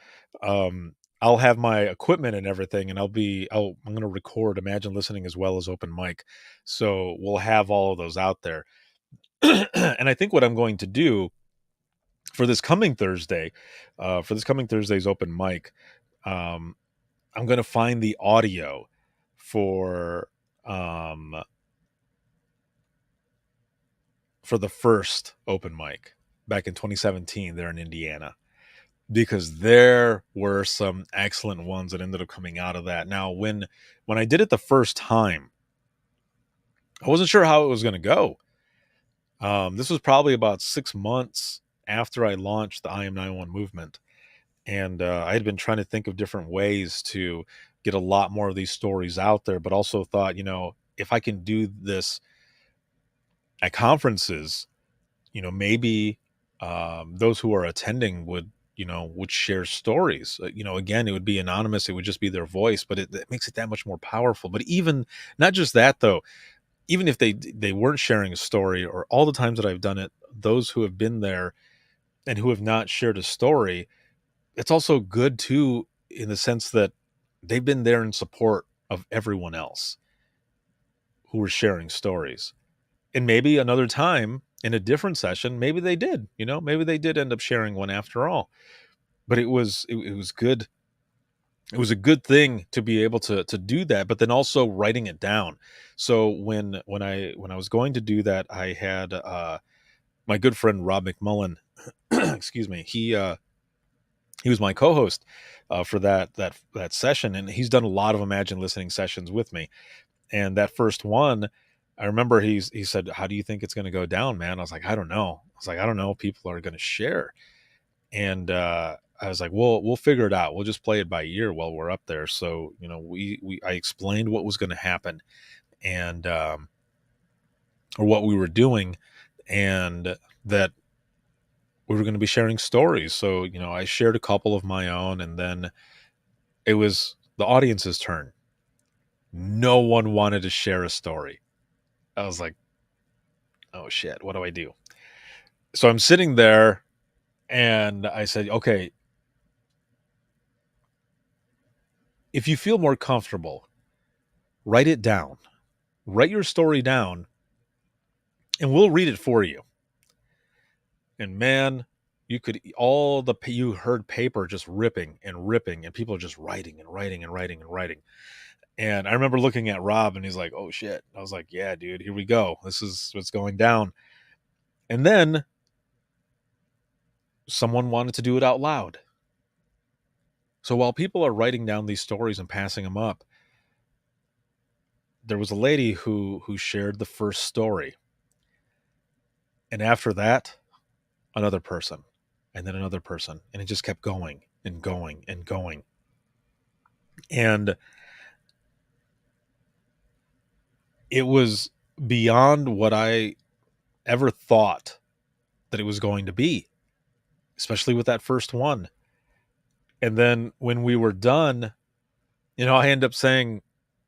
I'll have my equipment and everything, and I'm going to record Imagine Listening as well as open mic. So we'll have all of those out there. And I think what I'm going to do for this coming Thursday, for this coming Thursday's open mic, I'm going to find the audio for the first open mic back in 2017 there in Indiana, because there were some excellent ones that ended up coming out of that. Now, when I did it the first time, I wasn't sure how it was going to go. This was probably about 6 months after I launched the I Am 911 movement. And I had been trying to think of different ways to get a lot more of these stories out there, but also thought, if I can do this at conferences, maybe those who are attending would share stories. Again, it would be anonymous. It would just be their voice, but it makes it that much more powerful. But even not just that, though, even if they weren't sharing a story, or all the times that I've done it, those who have been there and who have not shared a story, it's also good too, in the sense that they've been there in support of everyone else who were sharing stories. And maybe another time in a different session, maybe they did, maybe they did end up sharing one after all. But it was good. It was a good thing to be able to do that, but then also writing it down. So when I was going to do that, I had my good friend Rob McMullen, excuse me, he was my co-host for that session, and he's done a lot of Imagine Listening sessions with me. And that first one, I remember he said, "How do you think it's going to go down, man?" I was like, "I don't know." I was like, "I don't know. People are going to share," and I was like, "Well, we'll figure it out. We'll just play it by ear while we're up there." So I explained what was going to happen, and or what we were doing, and that we were going to be sharing stories. So I shared a couple of my own, and then it was the audience's turn. No one wanted to share a story. I was like, oh shit, what do I do? So I'm sitting there and I said, okay, if you feel more comfortable, write it down. Write your story down and we'll read it for you. And man, you heard paper just ripping and ripping, and people just writing and writing and writing and writing. And I remember looking at Rob and he's like, oh shit. I was like, yeah, dude, here we go. This is what's going down. And then someone wanted to do it out loud. So while people are writing down these stories and passing them up, there was a lady who shared the first story. And after that, another person, and then another person. And it just kept going and going and going. And it was beyond what I ever thought that it was going to be, especially with that first one. And then when we were done, I end up saying,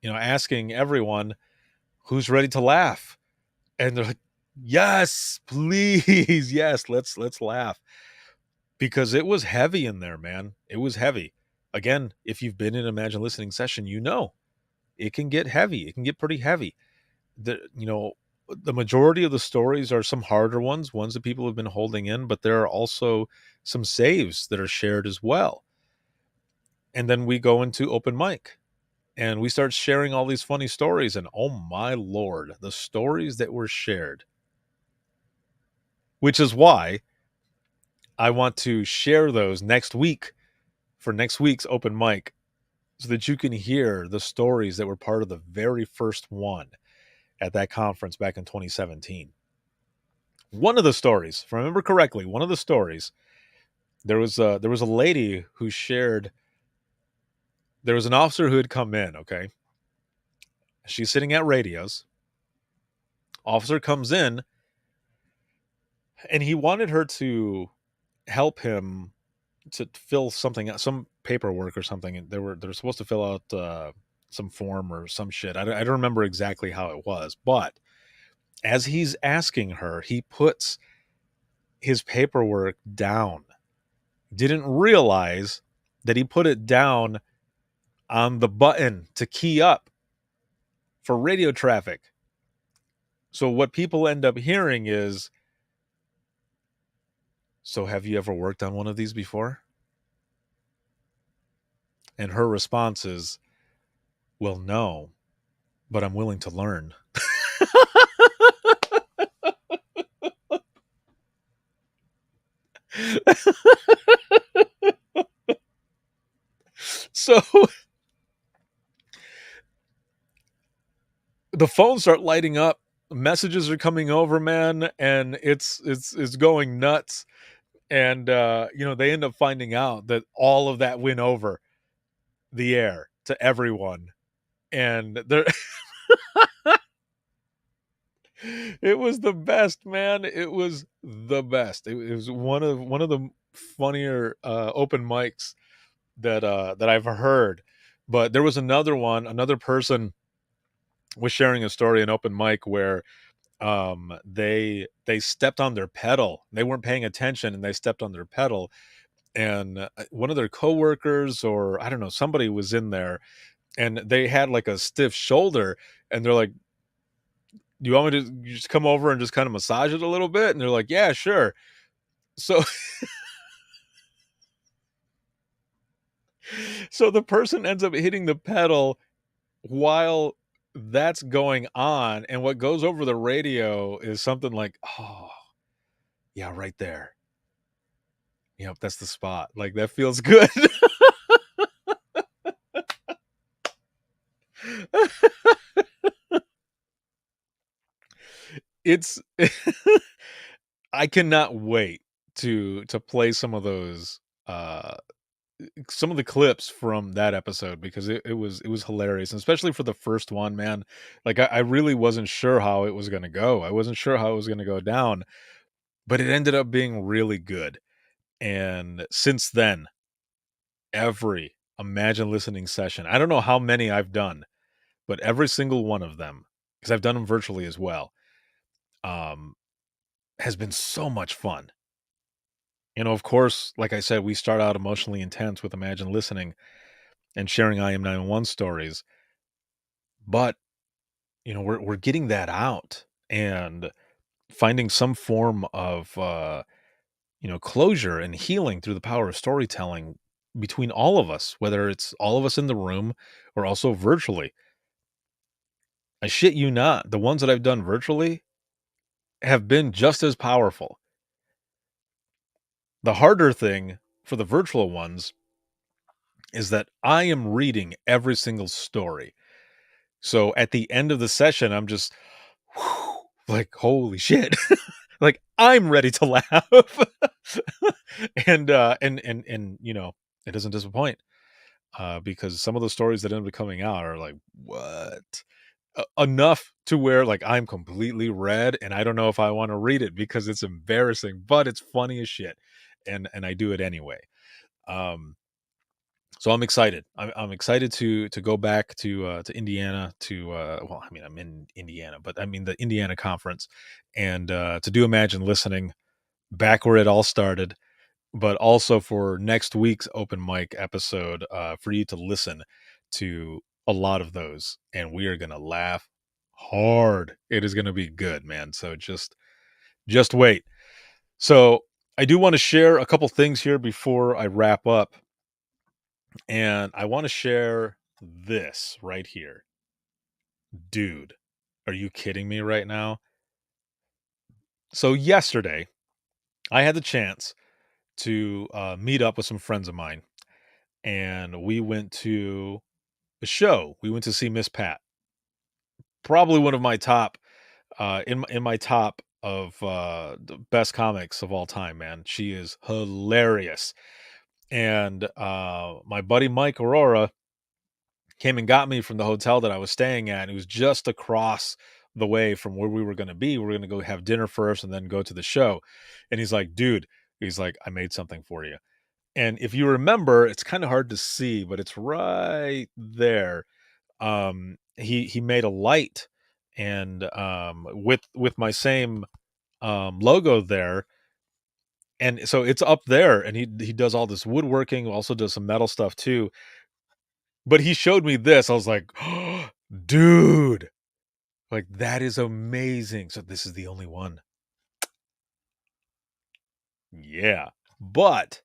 asking everyone who's ready to laugh. And they're like, yes, please. Yes, let's laugh. Because it was heavy in there, man. It was heavy. Again, if you've been in an Imagine Listening session, it can get heavy. It can get pretty heavy. The majority of the stories are some harder ones that people have been holding in, but there are also some saves that are shared as well. And then we go into open mic and we start sharing all these funny stories. And oh my Lord, the stories that were shared, which is why I want to share those next week for next week's open mic, so that you can hear the stories that were part of the very first one at that conference back in 2017. One of the stories, if I remember correctly, there was a lady who shared. There was an officer who had come in, okay? She's sitting at radios. Officer comes in, and he wanted her to help him to fill something out, some paperwork or something. And they were supposed to fill out some form or some shit. I don't remember exactly how it was, but as he's asking her, he puts his paperwork down. Didn't realize that he put it down on the button to key up for radio traffic. So what people end up hearing is, so have you ever worked on one of these before? And her response is, well, no, but I'm willing to learn. So the phones start lighting up, messages are coming over, man, and it's going nuts. And they end up finding out that all of that went over the air to everyone. And there it was the best, man. It was the best. It was one of the funnier open mics that I've heard. But there was another person was sharing a story in open mic where they stepped on their pedal. They weren't paying attention and they stepped on their pedal, and one of their coworkers, or I don't know, somebody was in there, and they had like a stiff shoulder, and they're like, "Do you want me to just come over and just kind of massage it a little bit?" And they're like, "Yeah, sure." So so the person ends up hitting the pedal while that's going on, and what goes over the radio is something like, "Oh, yeah, right there. Yep, that's the spot." Like, that feels good. It's I cannot wait to play uh some of the clips from that episode, because it was hilarious, and especially for the first one, man. Like, I really wasn't sure how it was gonna go. I wasn't sure how it was gonna go down, but it ended up being really good. And since then, every Imagine Listening session, I don't know how many I've done, but every single one of them, because I've done them virtually as well, um, has been so much fun. Of course, like I said, we start out emotionally intense with Imagine Listening and sharing IM911 stories, but we're getting that out and finding some form of closure and healing through the power of storytelling between all of us, whether it's all of us in the room or also virtually. I shit you not, the ones that I've done virtually have been just as powerful. The harder thing for the virtual ones is that I am reading every single story. So at the end of the session, I'm just like, holy shit. Like, I'm ready to laugh. And it doesn't disappoint. Because some of the stories that end up coming out are like, what? Enough to where, like, I'm completely red and I don't know if I want to read it because it's embarrassing, but it's funny as shit. And I do it anyway. Um, so I'm excited. I'm excited to go back to Indiana well, I mean, I'm in Indiana, but I mean the Indiana conference, and to do Imagine Listening back where it all started, but also for next week's open mic episode, for you to listen to a lot of those, and we are gonna laugh hard. It is gonna be good, man. So just wait. So I do want to share a couple things here before I wrap up, and I want to share this right here. Dude, are you kidding me right now? So yesterday, I had the chance to meet up with some friends of mine, and we went to a show. We went to see Miss Pat. Probably one of my top in my top of the best comics of all time, man. She is hilarious. And my buddy Mike Aurora came and got me from the hotel that I was staying at. It was just across the way from where we were going to be. We were going to go have dinner first and then go to the show. And he's like, dude, he's like, I made something for you. And if you remember, it's kind of hard to see, but it's right there. He made a light, and with my same logo there, and so it's up there, and he does all this woodworking, also does some metal stuff too. But he showed me this. I was like, oh, dude, like, that is amazing. So this is the only one. Yeah. But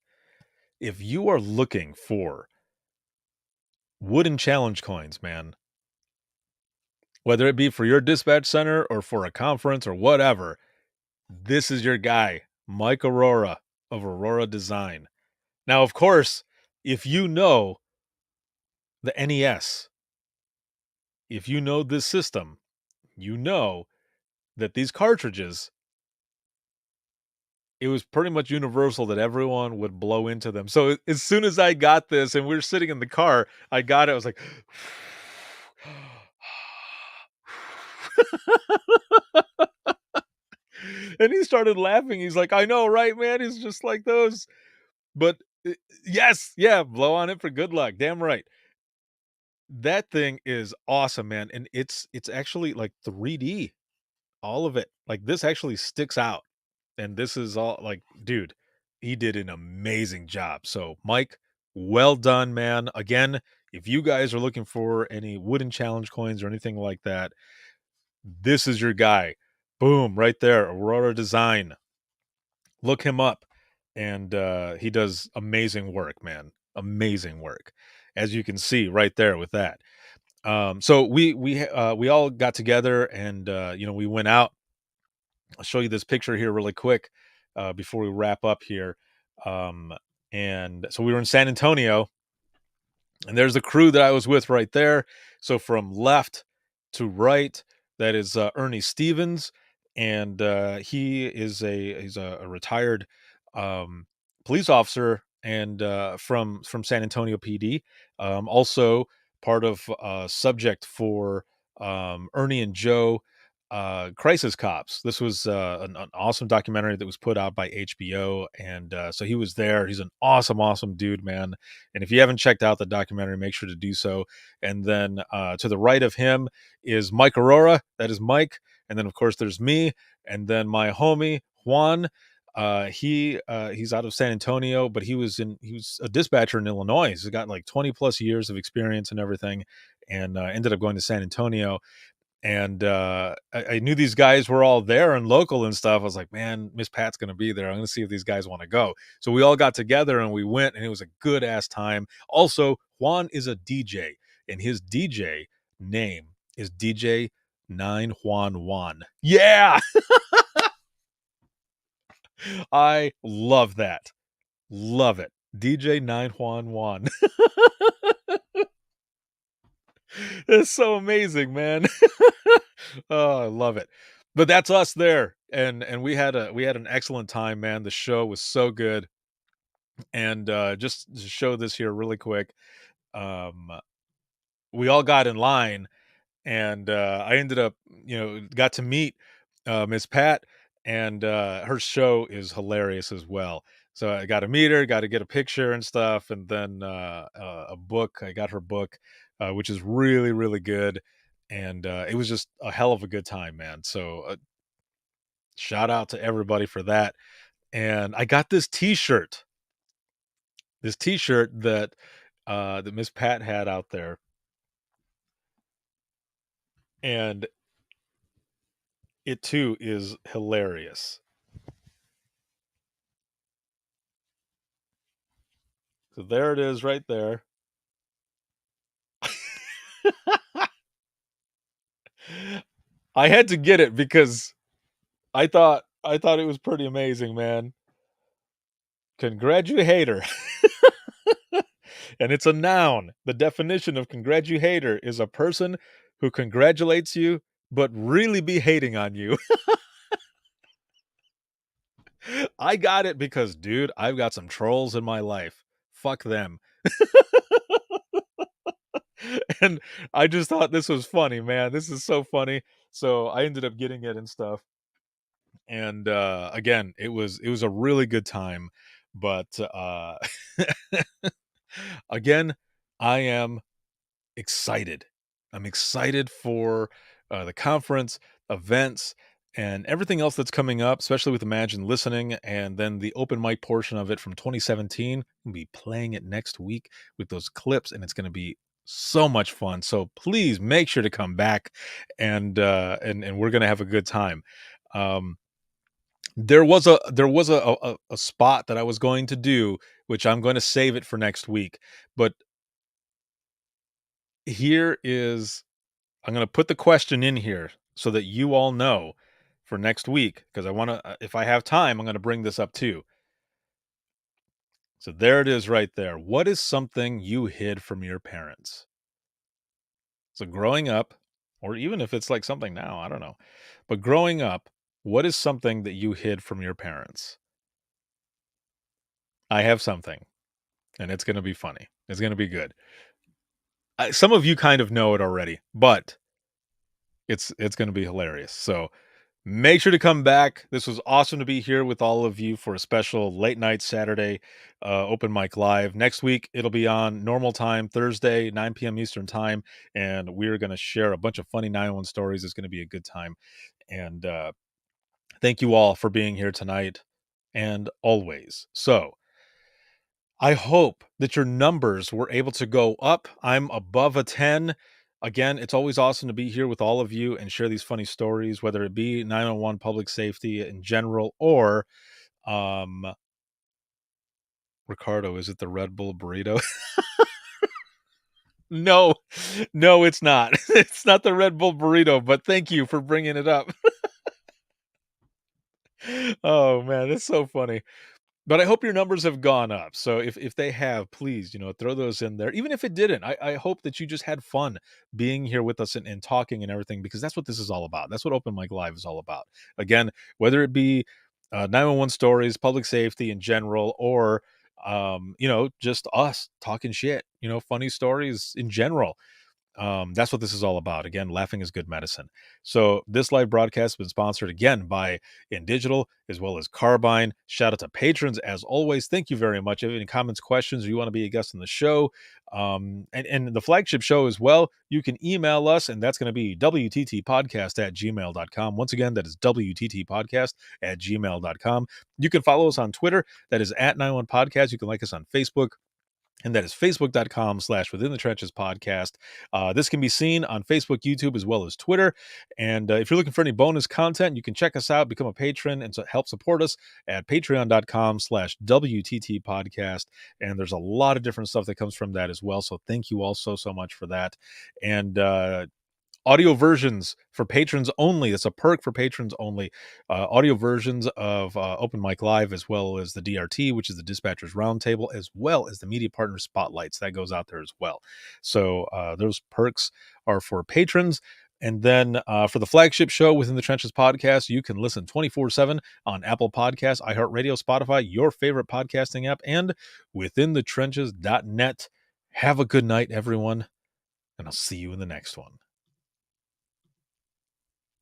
if you are looking for wooden challenge coins, man, whether it be for your dispatch center or for a conference or whatever, this is your guy, Mike Aurora of Aurora Design. Now, of course, if you know the NES, if you know this system, you know that these cartridges, it was pretty much universal that everyone would blow into them. So as soon as I got this and we were sitting in the car, I got it. I was like, and he started laughing. He's like, I know, right, man? He's just like those. But yes, yeah, blow on it for good luck. Damn right. That thing is awesome, man. And it's actually like 3D. All of it. Like, this actually sticks out. And this is all like, dude, he did an amazing job. So, Mike, well done, man. Again, if you guys are looking for any wooden challenge coins or anything like that, this is your guy. Boom, right there, Aurora Design. Look him up, and he does amazing work, man. Amazing work, as you can see right there with that. So we all got together, and we went out. I'll show you this picture here really quick before we wrap up here. Um, and so we were in San Antonio, and there's the crew that I was with right there. So from left to right, that is Ernie Stevens, and he's a retired police officer, and from San Antonio PD. Also part of subject for Ernie and Joe Crisis Cops. This was an awesome documentary that was put out by HBO, and so he was there. He's an awesome dude, man. And if you haven't checked out the documentary, make sure to do so. And then to the right of him is Mike Aurora. That is Mike. And then of course there's me, and then my homie Juan. He's out of San Antonio, but he was a dispatcher in Illinois. He's got like 20 plus years of experience and everything, and ended up going to San Antonio. And I knew these guys were all there and local and stuff. I was like, man, Miss Pat's gonna be there. I'm gonna see if these guys want to go. So we all got together and we went, and it was a good ass time. Also, Juan is a DJ, and his DJ name is DJ 9 Juan Juan. Yeah. I love that. Love it. DJ 9 Juan Juan. It's so amazing, man. Oh, I love it. But that's us there. And we had an excellent time, man. The show was so good. And just to show this here really quick, um, we all got in line, and I ended up, got to meet Miss Pat, and her show is hilarious as well. So I got to meet her, got to get a picture and stuff, and then a book. I got her book, which is really good, and it was just a hell of a good time, man. So shout out to everybody for that. And I got this T-shirt, that that Miss Pat had out there, and it too is hilarious. So there it is right there. I had to get it because I thought it was pretty amazing, man. Congratulator. And it's a noun. The definition of congratulator is a person who congratulates you but really be hating on you. I got it because, dude, I've got some trolls in my life. Fuck them. And I just thought this was funny, man. This is so funny. So I ended up getting it and stuff. And again, it was a really good time. But again, I am excited. I'm excited for the conference, events, and everything else that's coming up, especially with Imagine Listening, and then the open mic portion of it from 2017. We'll be playing it next week with those clips, and it's going to be so much fun. So please make sure to come back, and we're going to have a good time. There was a spot that I was going to do, which I'm going to save it for next week, but here is, I'm going to put the question in here so that you all know for next week, because I want to, if I have time, I'm going to bring this up too. So there it is right there. What is something you hid from your parents? So growing up, or even if it's like something now, I don't know, but growing up, what is something that you hid from your parents? I have something, and it's going to be funny. It's going to be good. Some of you kind of know it already, but it's going to be hilarious. So make sure to come back. This was awesome to be here with all of you for a special late night Saturday open mic live. Next week, it'll be on normal time, Thursday, 9 p.m. Eastern time, and we're going to share a bunch of funny 911 stories. It's going to be a good time. And thank you all for being here tonight. and always. So I hope that your numbers were able to go up. I'm above a 10. Again, it's always awesome to be here with all of you and share these funny stories, whether it be 911 public safety in general or um Ricardo, is it the Red Bull burrito? No, no, it's not. It's not the Red Bull burrito, but thank you for bringing it up. Oh man, that's so funny. But I hope your numbers have gone up. So if they have, please, throw those in there. Even if it didn't, I hope that you just had fun being here with us and talking and everything, because that's what this is all about. That's what Open Mic Live is all about. Again, whether it be 911 stories, public safety in general, or just us talking shit, funny stories in general. That's what this is all about. Again, laughing is good medicine. So this live broadcast has been sponsored again by InDigital as well as Carbine. Shout out to patrons as always. Thank you very much. If you have any comments, questions, or you want to be a guest on the show, and the flagship show as well, you can email us, and that's going to be wttpodcast@gmail.com. Once again, that is wttpodcast@gmail.com. You can follow us on Twitter. That is @91podcast. You can like us on Facebook, and that is facebook.com/Within the Trenches podcast. This can be seen on Facebook, YouTube, as well as Twitter. And if you're looking for any bonus content, you can check us out, become a patron, and help support us at patreon.com/WTT podcast. And there's a lot of different stuff that comes from that as well. So thank you all so much for that. And audio versions for patrons only. It's a perk for patrons only. Audio versions of Open Mic Live, as well as the DRT, which is the Dispatchers Roundtable, as well as the Media Partner Spotlights. That goes out there as well. So those perks are for patrons. And then for the flagship show Within the Trenches podcast, you can listen 24/7 on Apple Podcasts, iHeartRadio, Spotify, your favorite podcasting app, and withinthetrenches.net. Have a good night, everyone, and I'll see you in the next one.